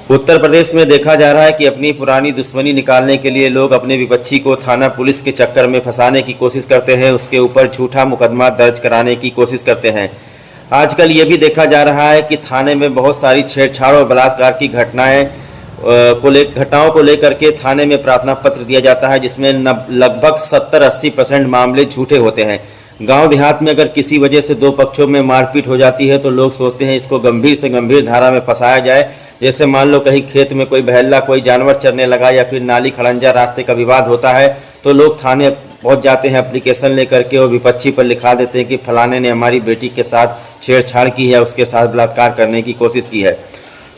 उत्तर प्रदेश में देखा जा रहा है कि अपनी पुरानी दुश्मनी निकालने के लिए लोग अपने विपक्षी को थाना पुलिस के चक्कर में फंसाने की कोशिश करते हैं, उसके ऊपर झूठा मुकदमा दर्ज कराने की कोशिश करते हैं। आजकल ये भी देखा जा रहा है कि थाने में बहुत सारी छेड़छाड़ और बलात्कार की घटनाओं को लेकर के थाने में प्रार्थना पत्र दिया जाता है, जिसमें लगभग 70-80% मामले झूठे होते हैं। गांव देहात में अगर किसी वजह से दो पक्षों में मारपीट हो जाती है तो लोग सोचते हैं इसको गंभीर से गंभीर धारा में फंसाया जाए। जैसे मान लो कहीं खेत में कोई बहेला कोई जानवर चरने लगा या फिर नाली खड़ंजा रास्ते का विवाद होता है तो लोग थाने पहुंच जाते हैं, एप्लीकेशन लेकर के और विपक्षी पर लिखा देते हैं कि फलाने ने हमारी बेटी के साथ छेड़छाड़ की है, उसके साथ बलात्कार करने की कोशिश की है।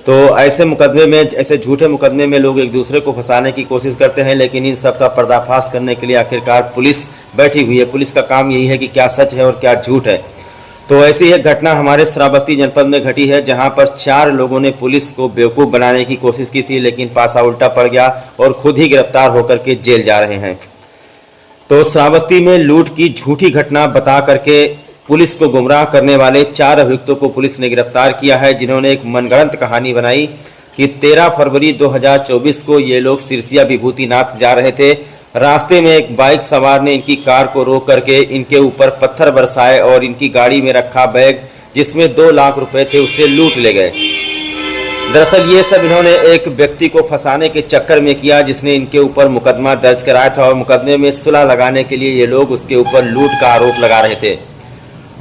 तो ऐसे मुकदमे में, ऐसे झूठे मुकदमे में लोग एक दूसरे को फंसाने की कोशिश करते हैं, लेकिन इन सब का पर्दाफाश करने के लिए आखिरकार पुलिस बैठी हुई है। पुलिस का काम यही है कि क्या सच है और क्या झूठ है। तो ऐसी एक घटना हमारे श्रावस्ती जनपद में घटी है, जहां पर 4 लोगों ने पुलिस को बेवकूफ़ बनाने की कोशिश की थी, लेकिन पासा उल्टा पड़ गया और खुद ही गिरफ्तार होकर के जेल जा रहे हैं। तो श्रावस्ती में लूट की झूठी घटना बता करके पुलिस को गुमराह करने वाले 4 अभियुक्तों को पुलिस ने गिरफ्तार किया है, जिन्होंने एक मनगढ़ंत कहानी बनाई कि 13 फरवरी 2024 को ये लोग सिरसिया विभूतिनाथ जा रहे थे। रास्ते में एक बाइक सवार ने इनकी कार को रोक करके इनके ऊपर पत्थर बरसाए और इनकी गाड़ी में रखा बैग जिसमें 2 लाख रुपए थे उसे लूट ले गए। दरअसल ये सब इन्होंने एक व्यक्ति को फंसाने के चक्कर में किया, जिसने इनके ऊपर मुकदमा दर्ज कराया था और मुकदमे में सुलह लगाने के लिए ये लोग उसके ऊपर लूट का आरोप लगा रहे थे।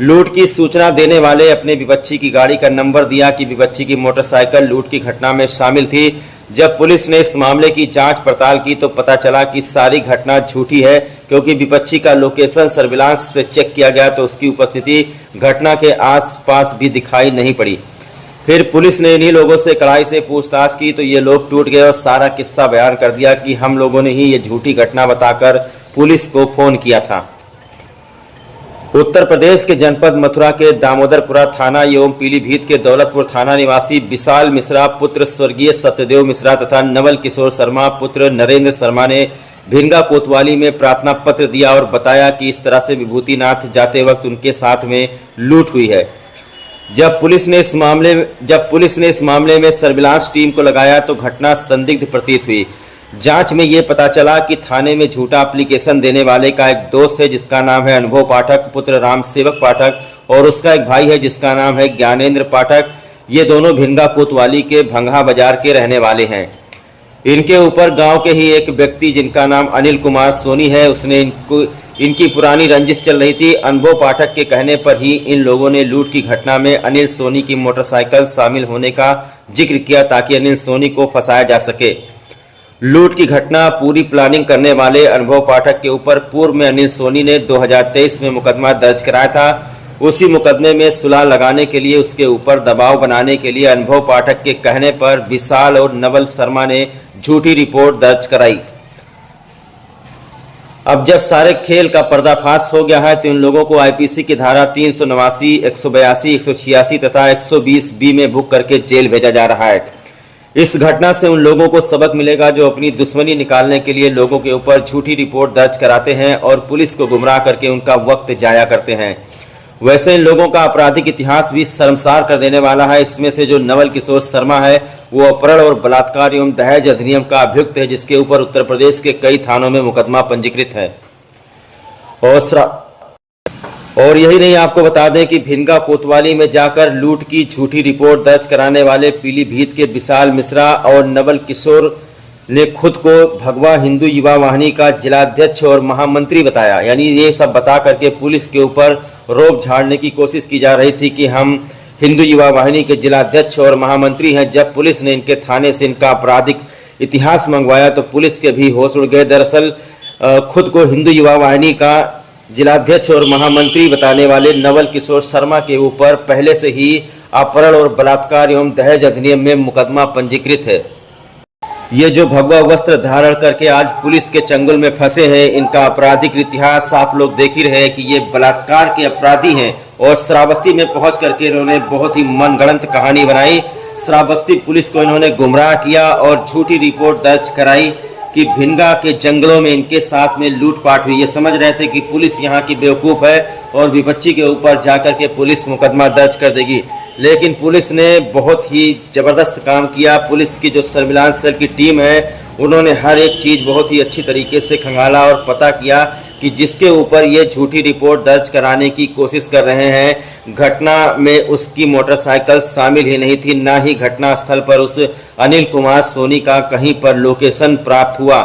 लूट की सूचना देने वाले अपने विपक्षी की गाड़ी का नंबर दिया कि विपक्षी की मोटरसाइकिल लूट की घटना में शामिल थी। जब पुलिस ने इस मामले की जांच पड़ताल की तो पता चला कि सारी घटना झूठी है, क्योंकि विपक्षी का लोकेशन सर्विलांस से चेक किया गया तो उसकी उपस्थिति घटना के आसपास भी दिखाई नहीं पड़ी। फिर पुलिस ने इन्हीं लोगों से कड़ाई से पूछताछ की तो ये लोग टूट गए और सारा किस्सा बयान कर दिया कि हम लोगों ने ही ये झूठी घटना बताकर पुलिस को फोन किया था। उत्तर प्रदेश के जनपद मथुरा के दामोदरपुरा थाना एवं पीलीभीत के दौलतपुर थाना निवासी विशाल मिश्रा पुत्र स्वर्गीय सत्यदेव मिश्रा तथा नवल किशोर शर्मा पुत्र नरेंद्र शर्मा ने भिंगा कोतवाली में प्रार्थना पत्र दिया और बताया कि इस तरह से विभूतिनाथ जाते वक्त उनके साथ में लूट हुई है। जब पुलिस ने इस मामले में सर्विलांस टीम को लगाया तो घटना संदिग्ध प्रतीत हुई। जांच में ये पता चला कि थाने में झूठा एप्लीकेशन देने वाले का एक दोस्त है जिसका नाम है अनुभव पाठक पुत्र राम सेवक पाठक और उसका एक भाई है जिसका नाम है ज्ञानेंद्र पाठक। ये दोनों भिंगा कोतवाली के भंगा बाजार के रहने वाले हैं। इनके ऊपर गांव के ही एक व्यक्ति जिनका नाम अनिल कुमार सोनी है, उसने इनकी पुरानी रंजिश चल रही थी। अनुभव पाठक के कहने पर ही इन लोगों ने लूट की घटना में अनिल सोनी की मोटरसाइकिल शामिल होने का जिक्र किया ताकि अनिल सोनी को फंसाया जा सके। लूट की घटना पूरी प्लानिंग करने वाले अनुभव पाठक के ऊपर पूर्व में अनिल सोनी ने 2023 में मुकदमा दर्ज कराया था। उसी मुकदमे में सुलह लगाने के लिए उसके ऊपर दबाव बनाने के लिए अनुभव पाठक के कहने पर विशाल और नवल शर्मा ने झूठी रिपोर्ट दर्ज कराई। अब जब सारे खेल का पर्दाफाश हो गया है तो इन लोगों को आईपीसी की धारा 389, 182, 186 तथा 120 बी में बुक करके जेल भेजा जा रहा है। इस घटना से उन लोगों को सबक मिलेगा जो अपनी दुश्मनी निकालने के लिए लोगों के ऊपर झूठी रिपोर्ट दर्ज कराते हैं और पुलिस को गुमराह करके उनका वक्त जाया करते हैं। वैसे इन लोगों का आपराधिक इतिहास भी शर्मसार कर देने वाला है। इसमें से जो नवल किशोर शर्मा है वो अपहरण और बलात्कार एवं दहेज अधिनियम का अभियुक्त है, जिसके ऊपर उत्तर प्रदेश के कई थानों में मुकदमा पंजीकृत है। और यही नहीं, आपको बता दें कि भिंगा कोतवाली में जाकर लूट की झूठी रिपोर्ट दर्ज कराने वाले पीलीभीत के विशाल मिश्रा और नवल किशोर ने खुद को भगवा हिंदू युवा वाहिनी का जिलाध्यक्ष और महामंत्री बताया। यानी ये सब बता करके पुलिस के ऊपर रोब झाड़ने की कोशिश की जा रही थी कि हम हिंदू युवा वाहिनी के जिलाध्यक्ष और महामंत्री हैं। जब पुलिस ने इनके थाने से इनका आपराधिक इतिहास मंगवाया तो पुलिस के भी होश उड़ गए। दरअसल खुद को हिंदू युवा वाहिनी का जिलाध्यक्ष और महामंत्री बताने वाले नवल किशोर शर्मा के ऊपर पहले से ही अपहरण और बलात्कार एवं दहेज अधिनियम में मुकदमा पंजीकृत है। ये जो भगवा वस्त्र धारण करके आज पुलिस के चंगुल में फंसे हैं, इनका आपराधिक इतिहास आप लोग देख ही रहे हैं कि ये बलात्कार के अपराधी हैं और श्रावस्ती में पहुंच करके इन्होंने बहुत ही मनगढ़ंत कहानी बनाई। श्रावस्ती पुलिस को इन्होंने गुमराह किया और झूठी रिपोर्ट दर्ज कराई कि भिंगा के जंगलों में इनके साथ में लूटपाट हुई। ये समझ रहे थे कि पुलिस यहाँ की बेवकूफ़ है और विपक्षी के ऊपर जाकर के पुलिस मुकदमा दर्ज कर देगी, लेकिन पुलिस ने बहुत ही ज़बरदस्त काम किया। पुलिस की जो सर्विलांस सेल की टीम है, उन्होंने हर एक चीज़ बहुत ही अच्छी तरीके से खंगाला और पता किया कि जिसके ऊपर ये झूठी रिपोर्ट दर्ज कराने की कोशिश कर रहे हैं, घटना में उसकी मोटरसाइकिल शामिल ही नहीं थी, ना ही घटना स्थल पर उस अनिल कुमार सोनी का कहीं पर लोकेशन प्राप्त हुआ।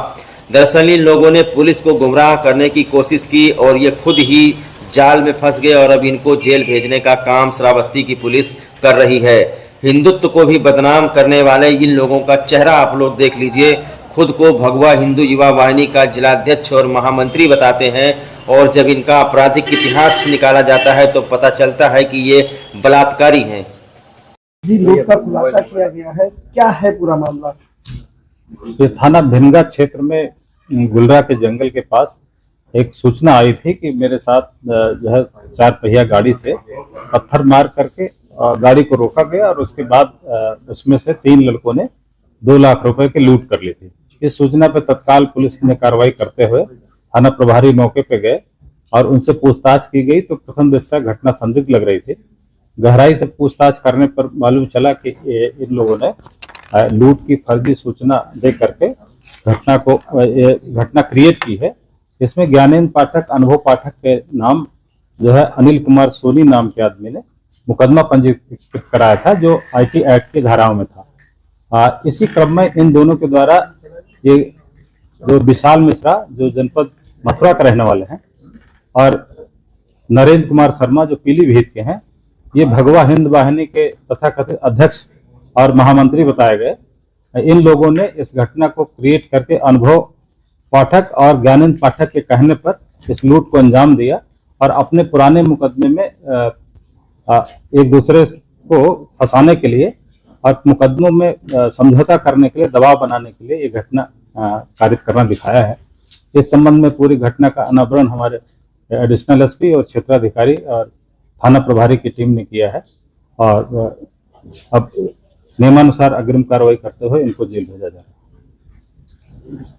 दरअसल इन लोगों ने पुलिस को गुमराह करने की कोशिश की और ये खुद ही जाल में फंस गए और अब इनको जेल भेजने का काम श्रावस्ती की पुलिस कर रही है। हिंदुत्व को भी बदनाम करने वाले इन लोगों का चेहरा आप लोग देख लीजिए। खुद को भगवा हिंदू युवा वाहिनी का जिलाध्यक्ष और महामंत्री बताते हैं, और जब इनका आपराधिक इतिहास निकाला जाता है तो पता चलता है कि ये बलात्कारी हैं। जी, लूट का खुलासा किया गया है, क्या है पूरा मामला? ये थाना भिनगा क्षेत्र में गुलरा के जंगल के पास एक सूचना आई थी कि मेरे साथ जो है 4 पहिया गाड़ी से पत्थर मार करके गाड़ी को रोका गया और उसके बाद उसमें से 3 लड़कों ने 2 लाख रुपए की लूट कर ली थी। इस सूचना पर तत्काल पुलिस ने कार्रवाई करते हुए थाना प्रभारी मौके पर गए और उनसे पूछताछ की गई तो प्रथम दृष्टया घटना संदिग्ध लग रही थी। गहराई से पूछताछ करने पर मालूम चला कि इन लोगों ने लूट की फर्जी सूचना दे करके घटना क्रिएट की है। इसमें ज्ञानेंद्र पाठक, अनुभव पाठक के नाम जो है अनिल कुमार सोनी नाम के आदमी ने मुकदमा पंजीकृत कराया था, जो IT एक्ट की धाराओं में था। इसी क्रम में इन दोनों के द्वारा ये जो विशाल मिश्रा जो जनपद मथुरा के रहने वाले हैं और नरेंद्र कुमार शर्मा जो पीलीभीत के हैं, ये भगवा हिंद वाहिनी के तथाकथित अध्यक्ष और महामंत्री बताए गए। इन लोगों ने इस घटना को क्रिएट करके अनुभव पाठक और ज्ञानेंद्र पाठक के कहने पर इस लूट को अंजाम दिया और अपने पुराने मुकदमे में एक दूसरे को फंसाने के लिए और मुकदमों में समझौता करने के लिए, दबाव बनाने के लिए ये घटना कारित करना दिखाया है। इस संबंध में पूरी घटना का अनावरण हमारे एडिशनल SP और क्षेत्राधिकारी और थाना प्रभारी की टीम ने किया है और अब नियमानुसार अग्रिम कार्रवाई करते हुए इनको जेल भेजा जा रहा है।